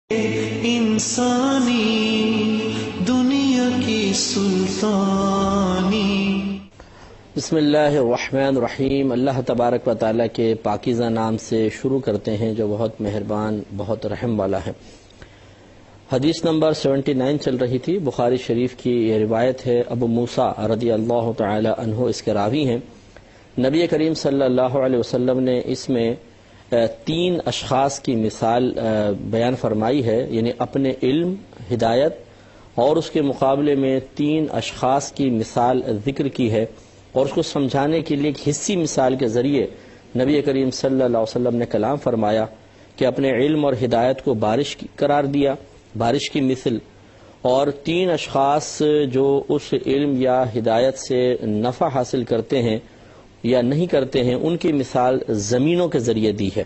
انسانی دنیا کی سلطانی۔ بسم اللہ الرحمن الرحیم۔ اللہ تبارک و تعالیٰ کے پاکیزہ نام سے شروع کرتے ہیں جو بہت مہربان بہت رحم والا ہے۔ حدیث نمبر 79 چل رہی تھی، بخاری شریف کی یہ روایت ہے، ابو موسیٰ رضی اللہ تعالی عنہ اس کے راوی ہیں۔ نبی کریم صلی اللہ علیہ وسلم نے اس میں 3 اشخاص کی مثال بیان فرمائی ہے، یعنی اپنے علم، ہدایت اور اس کے مقابلے میں 3 اشخاص کی مثال ذکر کی ہے، اور اس کو سمجھانے کے لیے ایک حصی مثال کے ذریعے نبی کریم صلی اللہ علیہ وسلم نے کلام فرمایا کہ اپنے علم اور ہدایت کو بارش قرار دیا، بارش کی مثل، اور 3 اشخاص جو اس علم یا ہدایت سے نفع حاصل کرتے ہیں یا نہیں کرتے ہیں، ان کی مثال زمینوں کے ذریعے دی ہے۔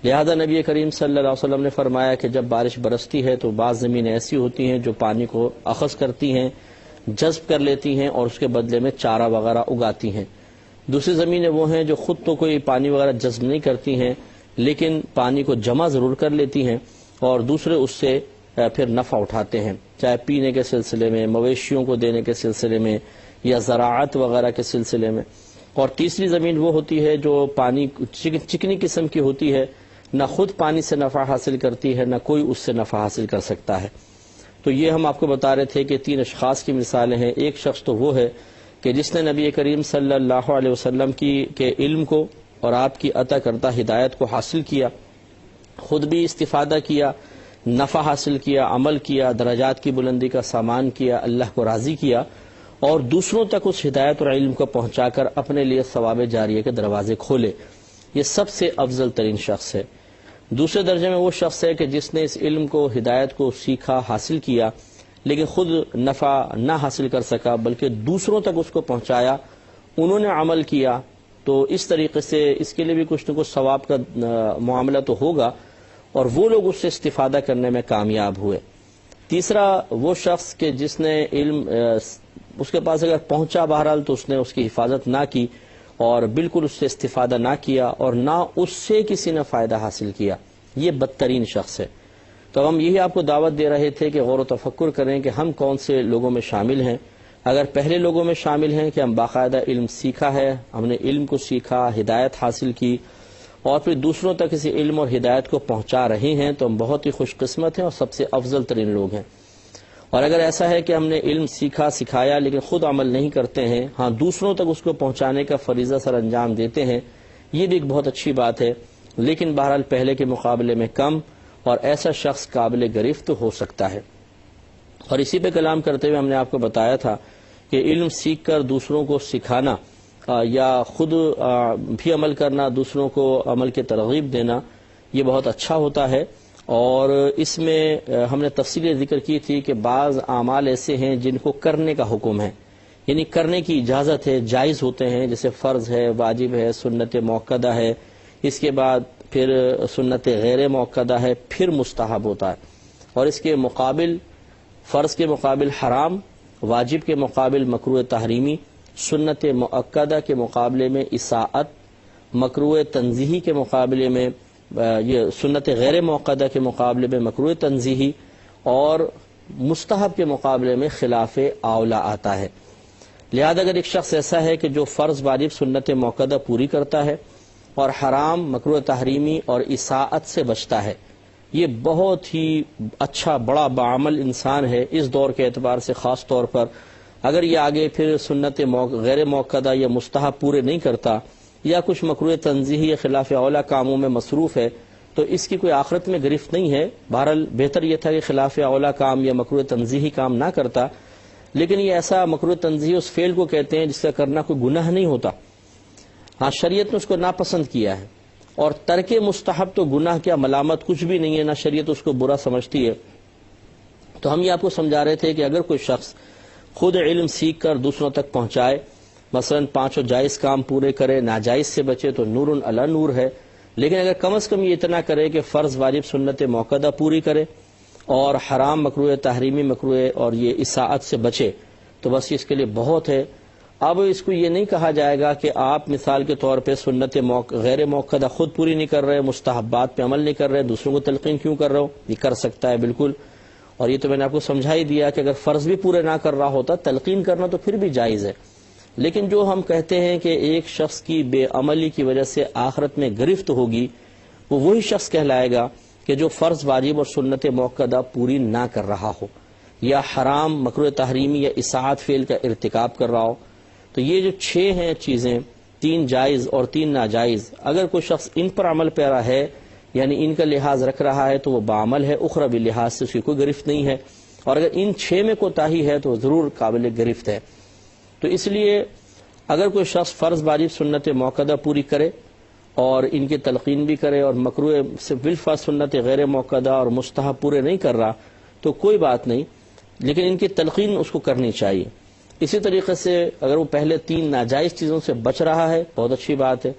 لہذا نبی کریم صلی اللہ علیہ وسلم نے فرمایا کہ جب بارش برستی ہے تو بعض زمینیں ایسی ہوتی ہیں جو پانی کو اخذ کرتی ہیں، جذب کر لیتی ہیں اور اس کے بدلے میں چارہ وغیرہ اگاتی ہیں۔ دوسری زمینیں وہ ہیں جو خود تو کوئی پانی وغیرہ جذب نہیں کرتی ہیں لیکن پانی کو جمع ضرور کر لیتی ہیں، اور دوسرے اس سے پھر نفع اٹھاتے ہیں، چاہے پینے کے سلسلے میں، مویشیوں کو دینے کے سلسلے میں، یا زراعت وغیرہ کے سلسلے میں۔ اور تیسری زمین وہ ہوتی ہے جو پانی چکنی قسم کی ہوتی ہے، نہ خود پانی سے نفع حاصل کرتی ہے نہ کوئی اس سے نفع حاصل کر سکتا ہے۔ تو یہ ہم آپ کو بتا رہے تھے کہ 3 اشخاص کی مثالیں ہیں۔ ایک شخص تو وہ ہے کہ جس نے نبی کریم صلی اللہ علیہ وسلم کے علم کو اور آپ کی عطا کردہ ہدایت کو حاصل کیا، خود بھی استفادہ کیا، نفع حاصل کیا، عمل کیا، درجات کی بلندی کا سامان کیا، اللہ کو راضی کیا، اور دوسروں تک اس ہدایت اور علم کو پہنچا کر اپنے لیے ثواب جاریہ کے دروازے کھولے۔ یہ سب سے افضل ترین شخص ہے۔ دوسرے درجے میں وہ شخص ہے کہ جس نے اس علم کو، ہدایت کو سیکھا، حاصل کیا، لیکن خود نفع نہ حاصل کر سکا بلکہ دوسروں تک اس کو پہنچایا، انہوں نے عمل کیا، تو اس طریقے سے اس کے لیے بھی کچھ نہ کچھ ثواب کا معاملہ تو ہوگا، اور وہ لوگ اس سے استفادہ کرنے میں کامیاب ہوئے۔ تیسرا وہ شخص کہ جس نے علم اس کے پاس اگر پہنچا بہرحال تو اس نے اس کی حفاظت نہ کی اور بالکل اس سے استفادہ نہ کیا اور نہ اس سے کسی نے فائدہ حاصل کیا، یہ بدترین شخص ہے۔ تو ہم یہی آپ کو دعوت دے رہے تھے کہ غور و تفکر کریں کہ ہم کون سے لوگوں میں شامل ہیں۔ اگر پہلے لوگوں میں شامل ہیں کہ ہم باقاعدہ علم سیکھا ہے، ہم نے علم کو سیکھا، ہدایت حاصل کی اور پھر دوسروں تک اسی علم اور ہدایت کو پہنچا رہے ہیں، تو ہم بہت ہی خوش قسمت ہیں اور سب سے افضل ترین لوگ ہیں۔ اور اگر ایسا ہے کہ ہم نے علم سیکھا، سکھایا لیکن خود عمل نہیں کرتے ہیں، ہاں دوسروں تک اس کو پہنچانے کا فریضہ سر انجام دیتے ہیں، یہ بھی ایک بہت اچھی بات ہے، لیکن بہرحال پہلے کے مقابلے میں کم، اور ایسا شخص قابل گرفت ہو سکتا ہے۔ اور اسی پہ کلام کرتے ہوئے ہم نے آپ کو بتایا تھا کہ علم سیکھ کر دوسروں کو سکھانا یا خود بھی عمل کرنا، دوسروں کو عمل کی ترغیب دینا، یہ بہت اچھا ہوتا ہے۔ اور اس میں ہم نے تفصیلی ذکر کی تھی کہ بعض اعمال ایسے ہیں جن کو کرنے کا حکم ہے، یعنی کرنے کی اجازت ہے، جائز ہوتے ہیں، جیسے فرض ہے، واجب ہے، سنت موقدہ ہے، اس کے بعد پھر سنت غیر موقدہ ہے، پھر مستحب ہوتا ہے، اور اس کے مقابل فرض کے مقابل حرام، واجب کے مقابل مکروہ تحریمی، سنت مؤکدہ کے مقابلے میں اساءت، مکروہ تنزیہی کے مقابلے میں یہ سنت غیر موقدہ کے مقابلے میں مکروہ تنزیہی، اور مستحب کے مقابلے میں خلاف اولا آتا ہے۔ لہذا اگر ایک شخص ایسا ہے کہ جو فرض واجب سنت موقدہ پوری کرتا ہے اور حرام مکروہ تحریمی اور اساءت سے بچتا ہے، یہ بہت ہی اچھا بڑا بعمل انسان ہے اس دور کے اعتبار سے خاص طور پر۔ اگر یہ آگے پھر سنت غیر موقدہ یا مستحب پورے نہیں کرتا یا کچھ مکروہ تنزیہی یا خلاف اولا کاموں میں مصروف ہے تو اس کی کوئی آخرت میں گرفت نہیں ہے۔ بہرحال بہتر یہ تھا کہ خلاف اولا کام یا مکروہ تنزیہی کام نہ کرتا، لیکن یہ ایسا مکروہ تنزیہی اس فعل کو کہتے ہیں جس کا کرنا کوئی گناہ نہیں ہوتا، ہاں شریعت نے اس کو ناپسند کیا ہے، اور ترک مستحب تو گناہ کیا ملامت کچھ بھی نہیں ہے، نہ شریعت اس کو برا سمجھتی ہے۔ تو ہم یہ آپ کو سمجھا رہے تھے کہ اگر کوئی شخص خود علم سیکھ کر دوسروں تک پہنچائے، مثلا 5 جائز کام پورے کرے، ناجائز سے بچے، تو نور علی نور ہے، لیکن اگر کم از کم یہ اتنا کرے کہ فرض واجب سنت موقدہ پوری کرے اور حرام مکروہ تحریمی مکروہ اور یہ اساءت سے بچے، تو بس اس کے لیے بہت ہے۔ اب اس کو یہ نہیں کہا جائے گا کہ آپ مثال کے طور پہ سنت غیر موقدہ خود پوری نہیں کر رہے، مستحبات پہ عمل نہیں کر رہے، دوسروں کو تلقین کیوں کر رہے ہو؟ یہ کر سکتا ہے بالکل، اور یہ تو میں نے آپ کو سمجھا ہی دیا کہ اگر فرض بھی پورے نہ کر رہا ہوتا تلقین کرنا تو پھر بھی جائز ہے۔ لیکن جو ہم کہتے ہیں کہ ایک شخص کی بے عملی کی وجہ سے آخرت میں گرفت ہوگی، وہ وہی شخص کہلائے گا کہ جو فرض واجب اور سنت موقدہ پوری نہ کر رہا ہو، یا حرام مکروہ تحریمی یا اصاعت فعل کا ارتکاب کر رہا ہو۔ تو یہ جو 6 ہیں چیزیں، 3 جائز اور 3 ناجائز، اگر کوئی شخص ان پر عمل پیرا ہے یعنی ان کا لحاظ رکھ رہا ہے تو وہ باعمل ہے، اخروی لحاظ سے اس کی کوئی گرفت نہیں ہے، اور اگر ان 6 میں کوتاہی ہے تو وہ ضرور قابل گرفت ہے۔ تو اس لیے اگر کوئی شخص فرض واجب سنت موقدہ پوری کرے اور ان کی تلقین بھی کرے، اور مکروہ سے بالفرض سنت غیر موقدہ اور مستحب پورے نہیں کر رہا تو کوئی بات نہیں، لیکن ان کی تلقین اس کو کرنی چاہیے۔ اسی طریقے سے اگر وہ پہلے 3 ناجائز چیزوں سے بچ رہا ہے بہت اچھی بات ہے،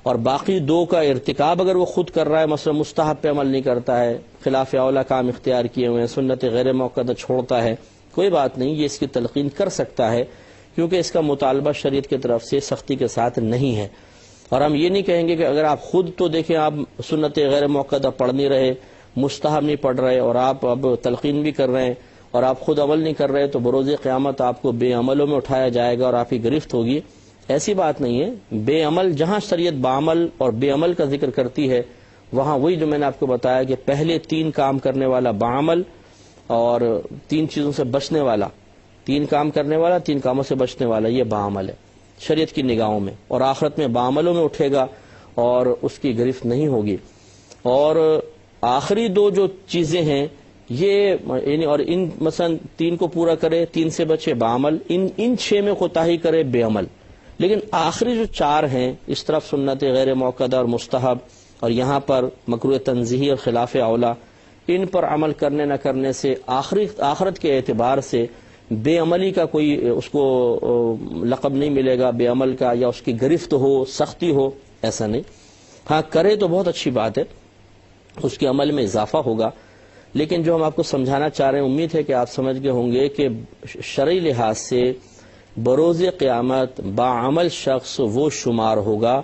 اور باقی 2 کا ارتکاب اگر وہ خود کر رہا ہے، مثلا مستحب پہ عمل نہیں کرتا ہے، خلاف اولا کام اختیار کیے ہوئے ہیں، سنت غیر موقدہ چھوڑتا ہے، کوئی بات نہیں، یہ اس کی تلقین کر سکتا ہے، کیونکہ اس کا مطالبہ شریعت کی طرف سے سختی کے ساتھ نہیں ہے۔ اور ہم یہ نہیں کہیں گے کہ اگر آپ خود تو دیکھیں آپ سنت غیر موقدہ پڑھ نہیں رہے، مستحب نہیں پڑھ رہے، اور آپ اب تلقین بھی کر رہے ہیں اور آپ خود عمل نہیں کر رہے، تو بروز قیامت آپ کو بے عملوں میں اٹھایا جائے گا اور آپ کی گرفت ہوگی۔ ایسی بات نہیں ہے، بے عمل جہاں شریعت بعمل اور بے عمل کا ذکر کرتی ہے وہاں وہی جو میں نے آپ کو بتایا کہ پہلے 3 کام کرنے والا بعمل، اور 3 چیزوں سے بچنے والا، 3 کام کرنے والا 3 کاموں سے بچنے والا، یہ بعمل ہے شریعت کی نگاہوں میں، اور آخرت میں بعملوں میں اٹھے گا اور اس کی گرفت نہیں ہوگی۔ اور آخری 2 جو چیزیں ہیں یہ یعنی، اور ان مثلا 3 کو پورا کرے، 3 سے بچے بعمل، ان 6 میں کوتاہی کرے بے عمل، لیکن آخری جو 4 ہیں اس طرف سنت غیر موقدہ اور مستحب، اور یہاں پر مکروہ تنزیہی اور خلاف اولا، ان پر عمل کرنے نہ کرنے سے آخرت کے اعتبار سے بے عملی کا کوئی اس کو لقب نہیں ملے گا بے عمل کا، یا اس کی گرفت ہو، سختی ہو، ایسا نہیں۔ ہاں کرے تو بہت اچھی بات ہے، اس کے عمل میں اضافہ ہوگا، لیکن جو ہم آپ کو سمجھانا چاہ رہے ہیں، امید ہے کہ آپ سمجھ گئے ہوں گے کہ شرعی لحاظ سے بروز قیامت باعمل شخص وہ شمار ہوگا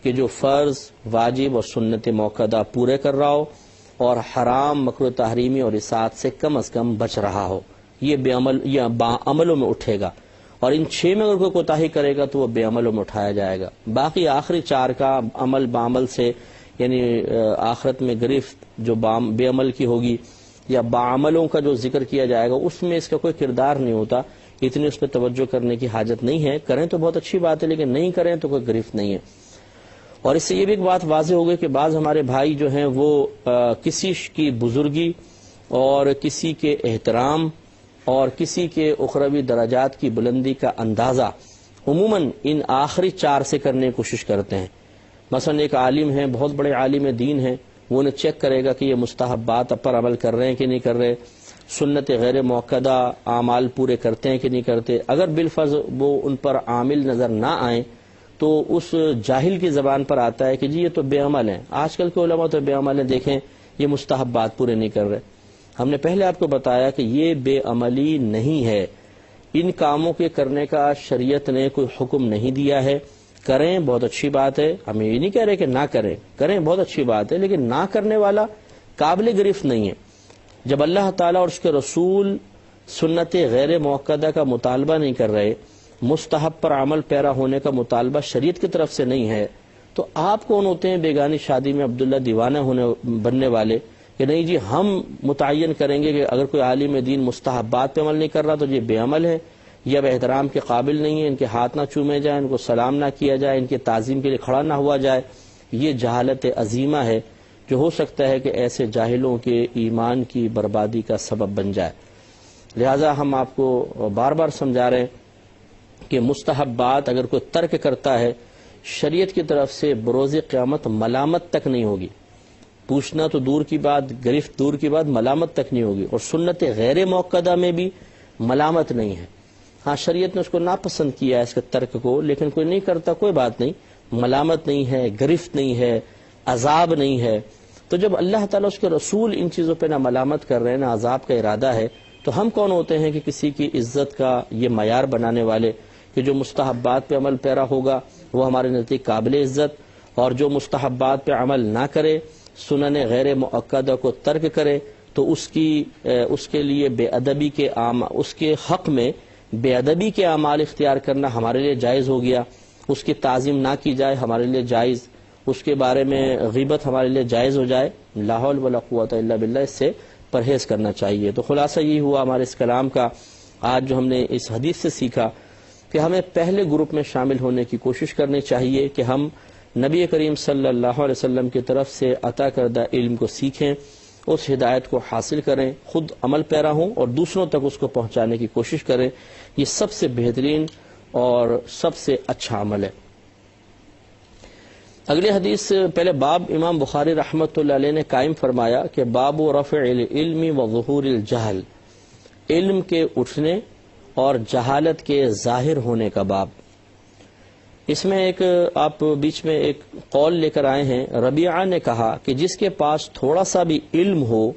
کہ جو فرض واجب اور سنت موقدہ پورے کر رہا ہو اور حرام مکروہ تحریمی اور اصاعت سے کم از کم بچ رہا ہو، یہ بے عمل یا باعملوں میں اٹھے گا، اور ان 6 میں اگر کوئی کوتاہی کرے گا تو وہ بے عملوں میں اٹھایا جائے گا۔ باقی آخری 4 کا عمل بعمل سے یعنی آخرت میں گرفت جو بے عمل کی ہوگی یا بعملوں کا جو ذکر کیا جائے گا، اس میں اس کا کوئی کردار نہیں ہوتا، اتنی اس پہ توجہ کرنے کی حاجت نہیں ہے، کریں تو بہت اچھی بات ہے لیکن نہیں کریں تو کوئی گرفت نہیں ہے۔ اور اس سے یہ بھی ایک بات واضح ہو گئی کہ بعض ہمارے بھائی جو ہیں وہ کسی کی بزرگی اور کسی کے احترام اور کسی کے اخروی درجات کی بلندی کا اندازہ عموماً ان آخری 4 سے کرنے کی کوشش کرتے ہیں۔ مثلا ایک عالم ہیں، بہت بڑے عالم دین ہیں، وہ انہیں چیک کرے گا کہ یہ مستحبات پر عمل کر رہے ہیں کہ نہیں کر رہے، سنت غیر موقدہ اعمال پورے کرتے ہیں کہ نہیں کرتے۔ اگر بالفرض وہ ان پر عامل نظر نہ آئیں تو اس جاہل کی زبان پر آتا ہے کہ جی یہ تو بے عمل ہیں، آج کل کے علماء تو بے عمل ہیں، دیکھیں یہ مستحبات پورے نہیں کر رہے۔ ہم نے پہلے آپ کو بتایا کہ یہ بے عملی نہیں ہے، ان کاموں کے کرنے کا شریعت نے کوئی حکم نہیں دیا ہے، کریں بہت اچھی بات ہے، ہم یہ نہیں کہہ رہے کہ نہ کریں، کریں بہت اچھی بات ہے، لیکن نہ کرنے والا قابل گرفت نہیں ہے۔ جب اللہ تعالیٰ اور اس کے رسول سنت غیر موقدہ کا مطالبہ نہیں کر رہے، مستحب پر عمل پیرا ہونے کا مطالبہ شریعت کی طرف سے نہیں ہے، تو آپ کون ہوتے ہیں بیگانی شادی میں عبداللہ دیوانہ بننے والے کہ نہیں جی ہم متعین کریں گے کہ اگر کوئی عالم دین مستحبات پہ عمل نہیں کر رہا تو یہ بے عمل ہے، یہ اب احترام کے قابل نہیں ہے، ان کے ہاتھ نہ چومے جائیں، ان کو سلام نہ کیا جائے، ان کی تعظیم کے لیے کھڑا نہ ہوا جائے۔ یہ جہالت عظیمہ ہے جو ہو سکتا ہے کہ ایسے جاہلوں کے ایمان کی بربادی کا سبب بن جائے۔ لہذا ہم آپ کو بار بار سمجھا رہے ہیں کہ مستحبات اگر کوئی ترک کرتا ہے، شریعت کی طرف سے بروز قیامت ملامت تک نہیں ہوگی، پوچھنا تو دور کی بات، گرفت دور کی بات، ملامت تک نہیں ہوگی، اور سنت غیر موقدہ میں بھی ملامت نہیں ہے۔ ہاں شریعت نے اس کو ناپسند کیا ہے اس کے ترک کو، لیکن کوئی نہیں کرتا کوئی بات نہیں، ملامت نہیں ہے، گرفت نہیں ہے، عذاب نہیں ہے۔ تو جب اللہ تعالیٰ اس کے رسول ان چیزوں پہ نہ ملامت کر رہے ہیں نہ عذاب کا ارادہ ہے، تو ہم کون ہوتے ہیں کہ کسی کی عزت کا یہ معیار بنانے والے کہ جو مستحبات پہ عمل پیرا ہوگا وہ ہمارے نزدیک قابل عزت، اور جو مستحبات پہ عمل نہ کرے، سنن غیر مؤکدہ کو ترک کرے، تو اس کے لیے بے ادبی کے اس کے حق میں بے ادبی کے اعمال اختیار کرنا ہمارے لیے جائز ہو گیا، اس کی تعظیم نہ کی جائے ہمارے لیے جائز، اس کے بارے میں غیبت ہمارے لیے جائز ہو جائے، لا حول ولا قوت الا باللہ، اس سے پرہیز کرنا چاہیے۔ تو خلاصہ یہ ہوا ہمارے اس کلام کا آج جو ہم نے اس حدیث سے سیکھا کہ ہمیں پہلے گروپ میں شامل ہونے کی کوشش کرنی چاہیے کہ ہم نبی کریم صلی اللہ علیہ وسلم کی طرف سے عطا کردہ علم کو سیکھیں، اس ہدایت کو حاصل کریں، خود عمل پیرا ہوں اور دوسروں تک اس کو پہنچانے کی کوشش کریں۔ یہ سب سے بہترین اور سب سے اچھا عمل ہے۔ اگلی حدیث پہلے باب امام بخاری رحمۃ اللہ علیہ نے قائم فرمایا کہ باب رفع العلم و ظہور الجہل، علم کے اٹھنے اور جہالت کے ظاہر ہونے کا باب۔ اس میں آپ بیچ میں ایک قول لے کر آئے ہیں، ربیعہ نے کہا کہ جس کے پاس تھوڑا سا بھی علم ہو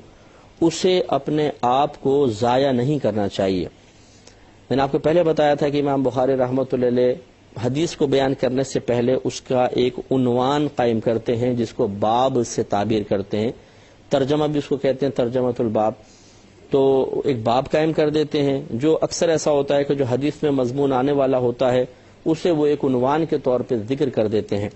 اسے اپنے آپ کو ضائع نہیں کرنا چاہیے۔ میں نے آپ کو پہلے بتایا تھا کہ امام بخاری رحمۃ اللہ علیہ حدیث کو بیان کرنے سے پہلے اس کا ایک عنوان قائم کرتے ہیں جس کو باب سے تعبیر کرتے ہیں، ترجمہ بھی اس کو کہتے ہیں ترجمۃ الباب۔ تو ایک باب قائم کر دیتے ہیں، جو اکثر ایسا ہوتا ہے کہ جو حدیث میں مضمون آنے والا ہوتا ہے اسے وہ ایک عنوان کے طور پہ ذکر کر دیتے ہیں۔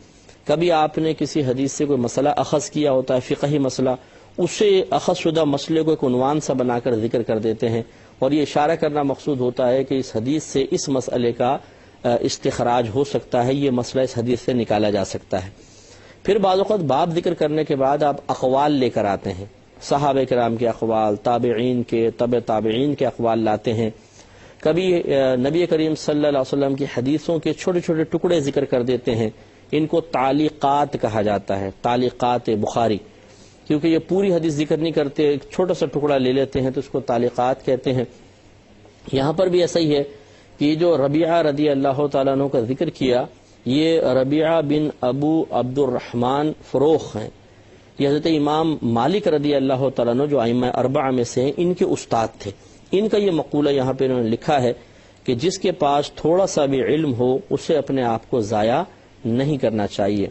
کبھی آپ نے کسی حدیث سے کوئی مسئلہ اخذ کیا ہوتا ہے، فقہی مسئلہ، اسے اخذ شدہ مسئلے کو ایک عنوان سا بنا کر ذکر کر دیتے ہیں، اور یہ اشارہ کرنا مقصود ہوتا ہے کہ اس حدیث سے اس مسئلے کا استخراج ہو سکتا ہے، یہ مسئلہ اس حدیث سے نکالا جا سکتا ہے۔ پھر بعض اوقات باب ذکر کرنے کے بعد آپ اقوال لے کر آتے ہیں، صحابہ کرام کے اقوال، تابعین کے، تبع تابعین کے اقوال لاتے ہیں۔ کبھی نبی کریم صلی اللہ علیہ وسلم کی حدیثوں کے چھوٹے چھوٹے ٹکڑے ذکر کر دیتے ہیں، ان کو تعلیقات کہا جاتا ہے، تعلیقات بخاری، کیونکہ یہ پوری حدیث ذکر نہیں کرتے، ایک چھوٹا سا ٹکڑا لے لیتے ہیں تو اس کو تعلیقات کہتے ہیں۔ یہاں پر بھی ایسا ہی ہے کہ جو ربیعہ رضی اللہ تعالیٰ عنہ کا ذکر کیا، یہ ربیعہ بن ابو عبد الرحمن فروخ ہیں، یہ حضرت امام مالک رضی اللہ تعالیٰ عنہ جو ائمہ اربعہ میں سے ہیں ان کے استاد تھے۔ ان کا یہ مقولہ یہاں پہ انہوں نے لکھا ہے کہ جس کے پاس تھوڑا سا بھی علم ہو اسے اپنے آپ کو ضائع نہیں کرنا چاہیے۔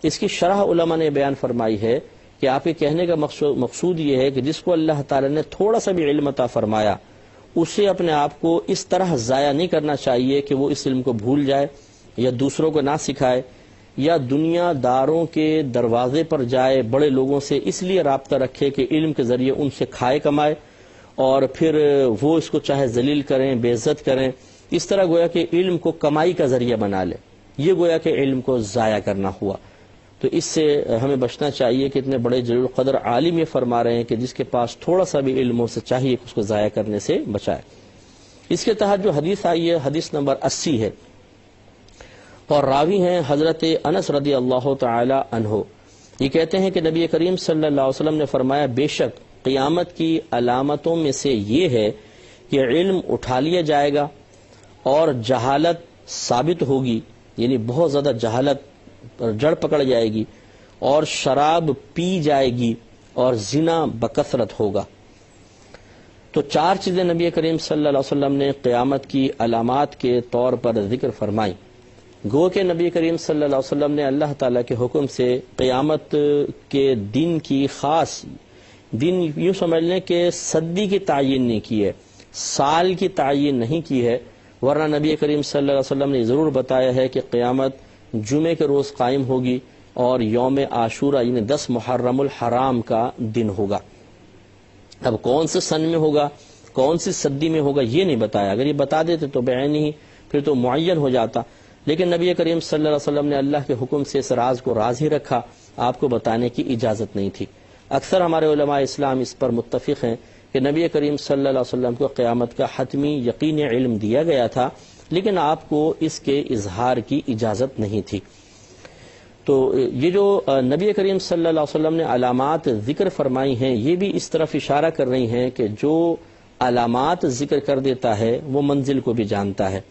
اس کی شرح علماء نے بیان فرمائی ہے کہ آپ کے کہنے کا مقصود یہ ہے کہ جس کو اللہ تعالیٰ نے تھوڑا سا بھی علم عطا فرمایا اسے اپنے آپ کو اس طرح ضائع نہیں کرنا چاہیے کہ وہ اس علم کو بھول جائے یا دوسروں کو نہ سکھائے یا دنیا داروں کے دروازے پر جائے، بڑے لوگوں سے اس لیے رابطہ رکھے کہ علم کے ذریعے ان سے کھائے کمائے اور پھر وہ اس کو چاہے ذلیل کریں، بے عزت کریں، اس طرح گویا کہ علم کو کمائی کا ذریعہ بنا لے، یہ گویا کہ علم کو ضائع کرنا ہوا۔ تو اس سے ہمیں بچنا چاہیے کہ اتنے بڑے جلیل القدر عالم یہ فرما رہے ہیں کہ جس کے پاس تھوڑا سا بھی علم ہو سے چاہیے کہ اس کو ضائع کرنے سے بچائے۔ اس کے تحت جو حدیث آئی ہے حدیث نمبر 80 ہے، اور راوی ہیں حضرت انس رضی اللہ تعالی عنہ۔ یہ کہتے ہیں کہ نبی کریم صلی اللہ علیہ وسلم نے فرمایا، بے شک قیامت کی علامتوں میں سے یہ ہے کہ علم اٹھا لیا جائے گا اور جہالت ثابت ہوگی، یعنی بہت زیادہ جہالت جڑ پکڑ جائے گی، اور شراب پی جائے گی، اور زنا بکثرت ہوگا۔ تو چار چیزیں نبی کریم صلی اللہ علیہ وسلم نے قیامت کی علامات کے طور پر ذکر فرمائی۔ گو کہ نبی کریم صلی اللہ علیہ وسلم نے اللہ تعالیٰ کے حکم سے قیامت کے دن کی خاص دن یوں سمجھ لیں کہ صدی کی تعین نہیں کی ہے، سال کی تعین نہیں کی ہے، ورنہ نبی کریم صلی اللہ علیہ وسلم نے ضرور بتایا ہے کہ قیامت جمعے کے روز قائم ہوگی اور یوم عاشورہ یعنی 10 محرم الحرام کا دن ہوگا۔ اب کون سے سن میں ہوگا، کون سی صدی میں ہوگا یہ نہیں بتایا، اگر یہ بتا دیتے تو بعین ہی پھر تو معین ہو جاتا، لیکن نبی کریم صلی اللہ علیہ وسلم نے اللہ کے حکم سے اس راز کو راز ہی رکھا، آپ کو بتانے کی اجازت نہیں تھی۔ اکثر ہمارے علماء اسلام اس پر متفق ہیں کہ نبی کریم صلی اللہ علیہ وسلم کو قیامت کا حتمی یقین علم دیا گیا تھا، لیکن آپ کو اس کے اظہار کی اجازت نہیں تھی۔ تو یہ جو نبی کریم صلی اللہ علیہ وسلم نے علامات ذکر فرمائی ہیں یہ بھی اس طرف اشارہ کر رہی ہیں کہ جو علامات ذکر کر دیتا ہے وہ منزل کو بھی جانتا ہے۔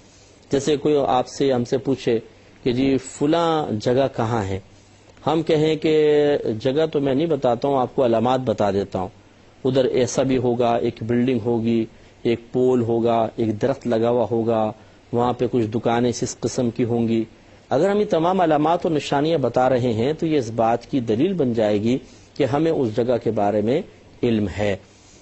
جیسے کوئی آپ سے ہم سے پوچھے کہ جی فلاں جگہ کہاں ہے، ہم کہیں کہ جگہ تو میں نہیں بتاتا ہوں، آپ کو علامات بتا دیتا ہوں، ادھر ایسا بھی ہوگا، ایک بلڈنگ ہوگی، ایک پول ہوگا، ایک درخت لگا ہوا ہوگا، وہاں پہ کچھ دکانیں اس قسم کی ہوں گی. اگر ہم یہ تمام علامات اور نشانیاں بتا رہے ہیں تو یہ اس بات کی دلیل بن جائے گی کہ ہمیں اس جگہ کے بارے میں علم ہے.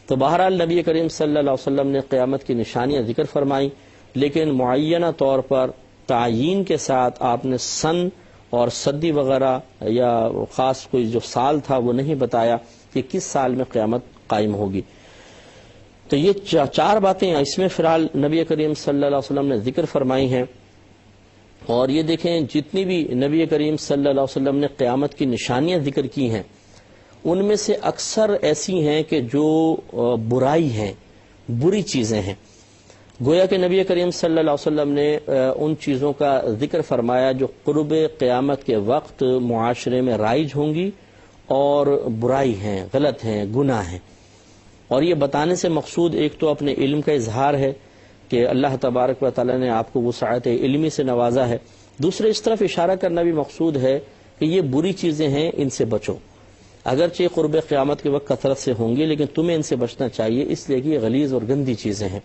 تو بہرحال نبی کریم صلی اللہ علیہ وسلم نے قیامت کی نشانیاں ذکر فرمائیں، لیکن معینہ طور پر تعیین کے ساتھ آپ نے سن اور صدی وغیرہ یا خاص کوئی جو سال تھا وہ نہیں بتایا کہ کس سال میں قیامت قائم ہوگی. تو یہ چار باتیں اس میں فی الحال نبی کریم صلی اللہ علیہ وسلم نے ذکر فرمائی ہیں. اور یہ دیکھیں جتنی بھی نبی کریم صلی اللہ علیہ وسلم نے قیامت کی نشانیاں ذکر کی ہیں ان میں سے اکثر ایسی ہیں کہ جو برائی ہیں، بری چیزیں ہیں. گویا کہ نبی کریم صلی اللہ علیہ وسلم نے ان چیزوں کا ذکر فرمایا جو قرب قیامت کے وقت معاشرے میں رائج ہوں گی اور برائی ہیں، غلط ہیں، گناہ ہیں. اور یہ بتانے سے مقصود ایک تو اپنے علم کا اظہار ہے کہ اللہ تبارک و تعالی نے آپ کو وسعت علمی سے نوازا ہے. دوسرے اس طرف اشارہ کرنا بھی مقصود ہے کہ یہ بری چیزیں ہیں، ان سے بچو. اگرچہ قرب قیامت کے وقت کثرت سے ہوں گی لیکن تمہیں ان سے بچنا چاہیے، اس لیے کہ یہ غلیظ اور گندی چیزیں ہیں.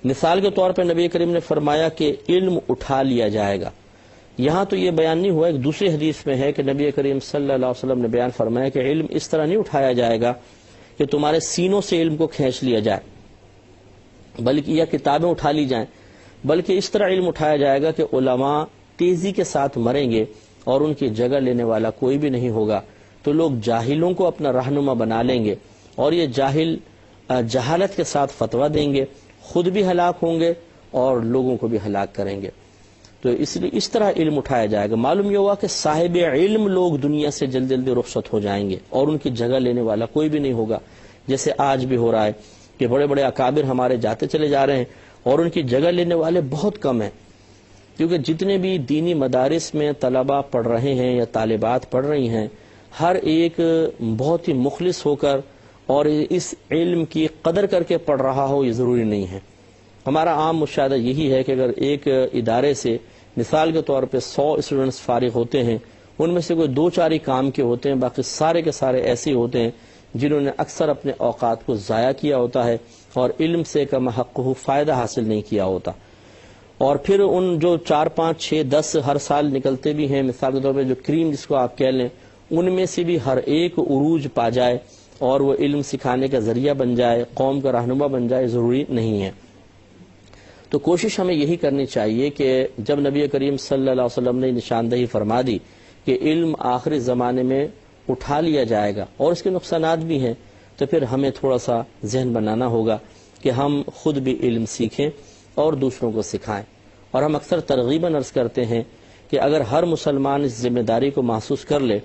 مثال کے طور پر نبی کریم نے فرمایا کہ علم اٹھا لیا جائے گا. یہاں تو یہ بیان نہیں ہوا، ایک دوسری حدیث میں ہے کہ نبی کریم صلی اللہ علیہ وسلم نے بیان فرمایا کہ علم اس طرح نہیں اٹھایا جائے گا کہ تمہارے سینوں سے علم کو کھینچ لیا جائے بلکہ یا کتابیں اٹھا لی جائیں، بلکہ اس طرح علم اٹھایا جائے گا کہ علماء تیزی کے ساتھ مریں گے اور ان کی جگہ لینے والا کوئی بھی نہیں ہوگا. تو لوگ جاہلوں کو اپنا رہنما بنا لیں گے اور یہ جاہل جہالت کے ساتھ فتویٰ دیں گے، خود بھی ہلاک ہوں گے اور لوگوں کو بھی ہلاک کریں گے. تو اس لیے اس طرح علم اٹھایا جائے گا. معلوم یہ ہوا کہ صاحب علم لوگ دنیا سے جلد جلدی رخصت ہو جائیں گے اور ان کی جگہ لینے والا کوئی بھی نہیں ہوگا، جیسے آج بھی ہو رہا ہے کہ بڑے بڑے اکابر ہمارے جاتے چلے جا رہے ہیں اور ان کی جگہ لینے والے بہت کم ہیں. کیونکہ جتنے بھی دینی مدارس میں طلباء پڑھ رہے ہیں یا طالبات پڑھ رہی ہیں، ہر ایک بہت ہی مخلص ہو کر اور اس علم کی قدر کر کے پڑھ رہا ہو یہ ضروری نہیں ہے. ہمارا عام مشاہدہ یہی ہے کہ اگر ایک ادارے سے مثال کے طور پہ 100 اسٹوڈنٹس فارغ ہوتے ہیں، ان میں سے کوئی 2-4 ہی کام کے ہوتے ہیں، باقی سارے کے سارے ایسے ہوتے ہیں جنہوں نے اکثر اپنے اوقات کو ضائع کیا ہوتا ہے اور علم سے کم حق فائدہ حاصل نہیں کیا ہوتا. اور پھر ان جو 4, 5, 6, 10 ہر سال نکلتے بھی ہیں، مثال کے طور پہ جو کریم جس کو آپ کہہ لیں، ان میں سے بھی ہر ایک عروج پا جائے اور وہ علم سکھانے کا ذریعہ بن جائے، قوم کا رہنما بن جائے، ضروری نہیں ہے. تو کوشش ہمیں یہی کرنی چاہیے کہ جب نبی کریم صلی اللہ علیہ وسلم نے نشاندہی فرما دی کہ علم آخری زمانے میں اٹھا لیا جائے گا اور اس کے نقصانات بھی ہیں، تو پھر ہمیں تھوڑا سا ذہن بنانا ہوگا کہ ہم خود بھی علم سیکھیں اور دوسروں کو سکھائیں. اور ہم اکثر ترغیباً عرض کرتے ہیں کہ اگر ہر مسلمان اس ذمہ داری کو محسوس کر لے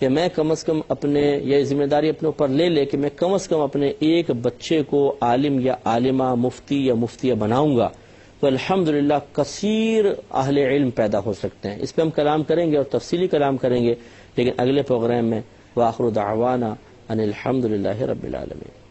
کہ میں کم از کم اپنے یہ ذمہ داری اپنے اوپر لے لے کہ میں کم از کم اپنے ایک بچے کو عالم یا عالمہ، مفتی یا مفتیہ بناؤں گا، تو الحمدللہ کثیر اہل علم پیدا ہو سکتے ہیں. اس پہ ہم کلام کریں گے اور تفصیلی کلام کریں گے، لیکن اگلے پروگرام میں. وآخر دعوانا ان الحمدللہ رب العالمین.